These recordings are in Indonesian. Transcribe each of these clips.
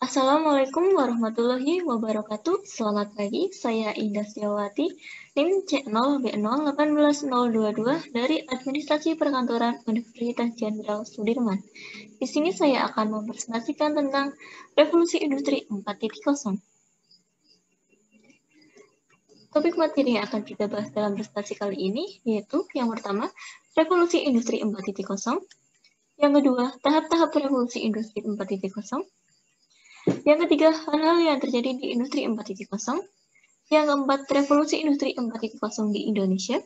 Assalamualaikum warahmatullahi wabarakatuh. Selamat pagi, saya Indah Setiawati, NIM C0B01822 dari Administrasi Perkantoran Universitas Jenderal Sudirman. Di sini saya akan mempresentasikan tentang Revolusi Industri 4.0. Topik materi yang akan kita bahas dalam presentasi kali ini yaitu yang pertama, Revolusi Industri 4.0, yang kedua, tahap-tahap Revolusi Industri 4.0, yang ketiga, hal-hal yang terjadi di industri 4.0. Yang keempat, revolusi industri 4.0 di Indonesia.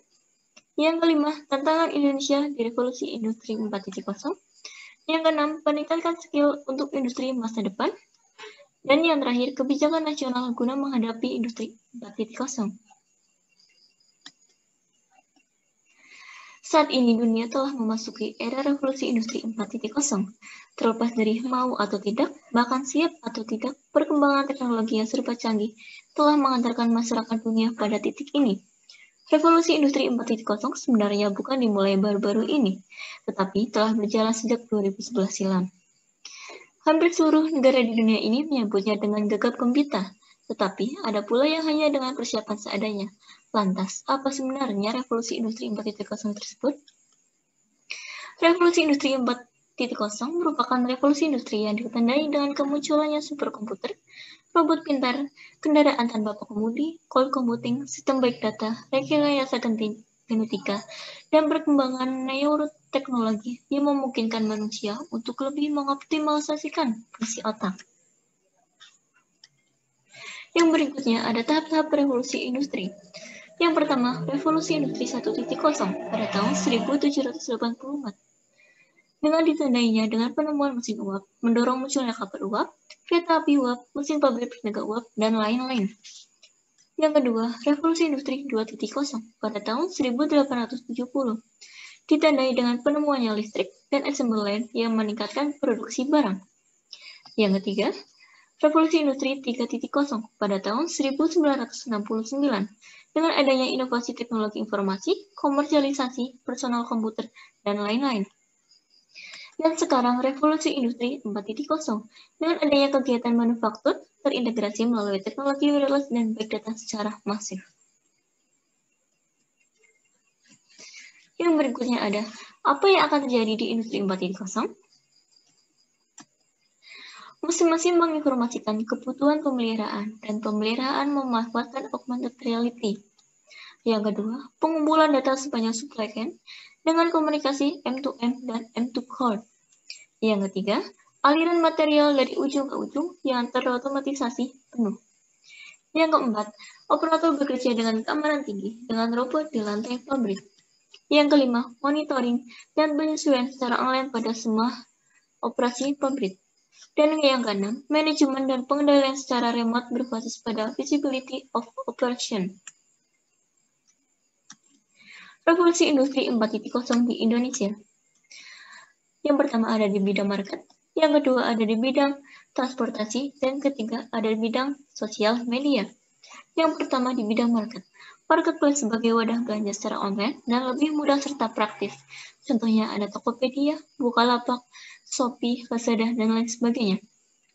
Yang kelima, tantangan Indonesia di revolusi industri 4.0. Yang keenam, peningkatan skill untuk industri masa depan. Dan yang terakhir, kebijakan nasional guna menghadapi industri 4.0. Saat ini dunia telah memasuki era revolusi industri 4.0. Terlepas dari mau atau tidak, bahkan siap atau tidak, perkembangan teknologi yang serba canggih telah mengantarkan masyarakat dunia pada titik ini. Revolusi industri 4.0 sebenarnya bukan dimulai baru-baru ini, tetapi telah berjalan sejak 2011 silam. Hampir seluruh negara di dunia ini menyambutnya dengan gegap gempita, tetapi ada pula yang hanya dengan persiapan seadanya. Lantas, apa sebenarnya revolusi industri 4.0 tersebut? Revolusi industri 4.0 merupakan revolusi industri yang ditandai dengan kemunculannya superkomputer, robot pintar, kendaraan tanpa pengemudi, cloud computing, sistem big data, rekayasa genetika, dan perkembangan neuroteknologi yang memungkinkan manusia untuk lebih mengoptimalisasikan fungsi otak. Yang berikutnya ada tahap-tahap revolusi industri. Yang pertama, revolusi industri 1.0 pada tahun 1784. Dengan ditandainya dengan penemuan mesin uap, mendorong munculnya kapal uap, kereta api uap, mesin pabrik penegak uap, dan lain-lain. Yang kedua, revolusi industri 2.0 pada tahun 1870. Ditandai dengan penemuannya listrik dan assembly line yang meningkatkan produksi barang. Yang ketiga, revolusi industri 3.0 pada tahun 1969 dengan adanya inovasi teknologi informasi, komersialisasi, personal komputer, dan lain-lain. Dan sekarang revolusi industri 4.0 dengan adanya kegiatan manufaktur terintegrasi melalui teknologi wireless dan big data secara masif. Yang berikutnya ada, apa yang akan terjadi di industri 4.0? Masing-masing menginformasikan kebutuhan pemeliharaan dan pemeliharaan memanfaatkan augmented reality. Yang kedua, pengumpulan data sepanjang supply chain dengan komunikasi M2M dan M2C. Yang ketiga, aliran material dari ujung ke ujung yang terotomatisasi penuh. Yang keempat, operator bekerja dengan keamanan tinggi dengan robot di lantai pabrik. Yang kelima, monitoring dan penyesuaian secara online pada semua operasi pabrik. Dan yang keenam, manajemen dan pengendalian secara remote berbasis pada visibility of operation. Revolusi industri 4.0 di Indonesia. Yang pertama ada di bidang market, yang kedua ada di bidang transportasi, dan ketiga ada di bidang sosial media. Yang pertama di bidang market. Marketplace sebagai wadah belanja secara online dan lebih mudah serta praktis. Contohnya ada Tokopedia, Bukalapak, Shopee, Lazada, dan lain sebagainya.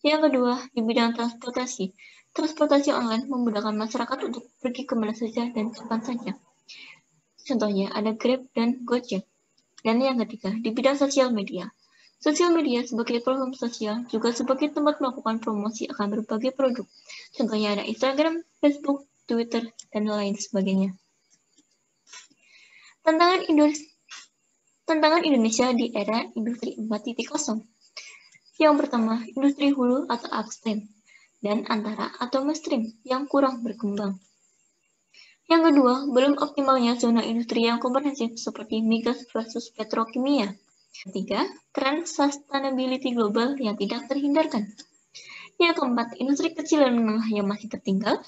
Yang kedua, di bidang transportasi. Transportasi online memudahkan masyarakat untuk pergi kemana saja dan kapan saja. Contohnya ada Grab dan Gojek. Dan yang ketiga, di bidang sosial media. Sosial media sebagai platform sosial juga sebagai tempat melakukan promosi akan berbagai produk. Contohnya ada Instagram, Facebook, Twitter, dan lain sebagainya. Tantangan Indonesia di era industri 4.0. Yang pertama, industri hulu atau upstream, dan antara atau mainstream yang kurang berkembang. Yang kedua, belum optimalnya zona industri yang komprehensif seperti migas versus petrokimia. Ketiga, tren sustainability global yang tidak terhindarkan. Yang keempat, industri kecil dan menengah yang masih tertinggal.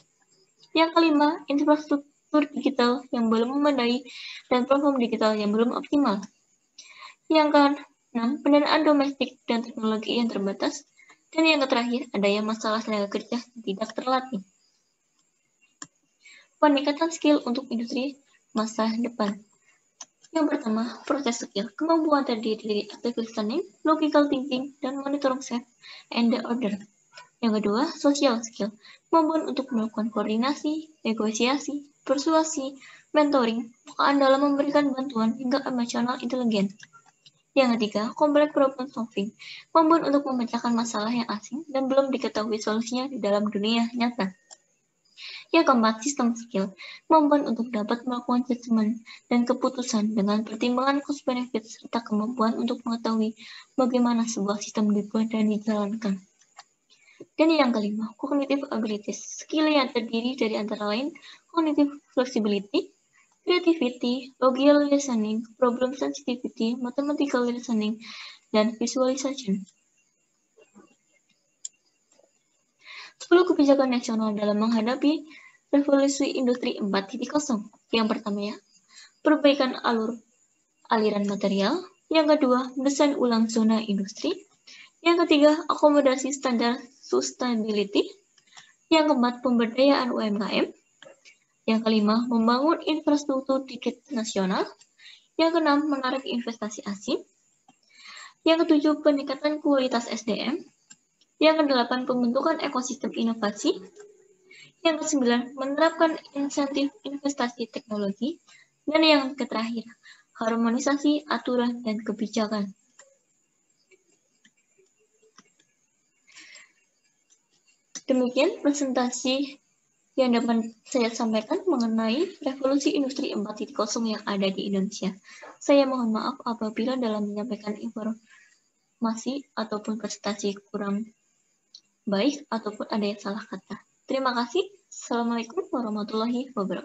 Yang kelima, infrastruktur digital yang belum memadai dan platform digital yang belum optimal. Yang keenam, pendanaan domestik dan teknologi yang terbatas. Dan yang terakhir, adanya masalah tenaga kerja yang tidak terlatih. Peningkatan skill untuk industri masa depan. Yang pertama, proses skill. Kemampuan terdiri dari active listening, logical thinking, dan monitoring safe and the order. Yang kedua, social skill, kemampuan untuk melakukan koordinasi, negosiasi, persuasi, mentoring, pekaaan dalam memberikan bantuan hingga emosional intelijen. Yang ketiga, complex problem solving, kemampuan untuk memecahkan masalah yang asing dan belum diketahui solusinya di dalam dunia nyata. Yang keempat, system skill, kemampuan untuk dapat melakukan judgment dan keputusan dengan pertimbangan cost-benefit serta kemampuan untuk mengetahui bagaimana sebuah sistem dibuat dan dijalankan. Dan yang kelima, cognitive abilities, skill yang terdiri dari antara lain cognitive flexibility, creativity, logical reasoning, problem sensitivity, mathematical reasoning, dan visualization. 10 kebijakan nasional dalam menghadapi revolusi industri 4.0. Yang pertama ya, perbaikan aliran material. Yang kedua, desain ulang zona industri. Yang ketiga, akomodasi standar sustainability. Yang keempat, pemberdayaan UMKM. Yang kelima, membangun infrastruktur tiket nasional. Yang keenam, menarik investasi asing. Yang ketujuh, peningkatan kualitas SDM. Yang kedelapan, pembentukan ekosistem inovasi. Yang kesembilan, menerapkan insentif investasi teknologi. Dan yang terakhir, harmonisasi aturan dan kebijakan. Demikian presentasi yang dapat saya sampaikan mengenai revolusi industri 4.0 yang ada di Indonesia. Saya mohon maaf apabila dalam menyampaikan informasi ataupun presentasi kurang baik ataupun ada yang salah kata. Terima kasih. Assalamualaikum warahmatullahi wabarakatuh.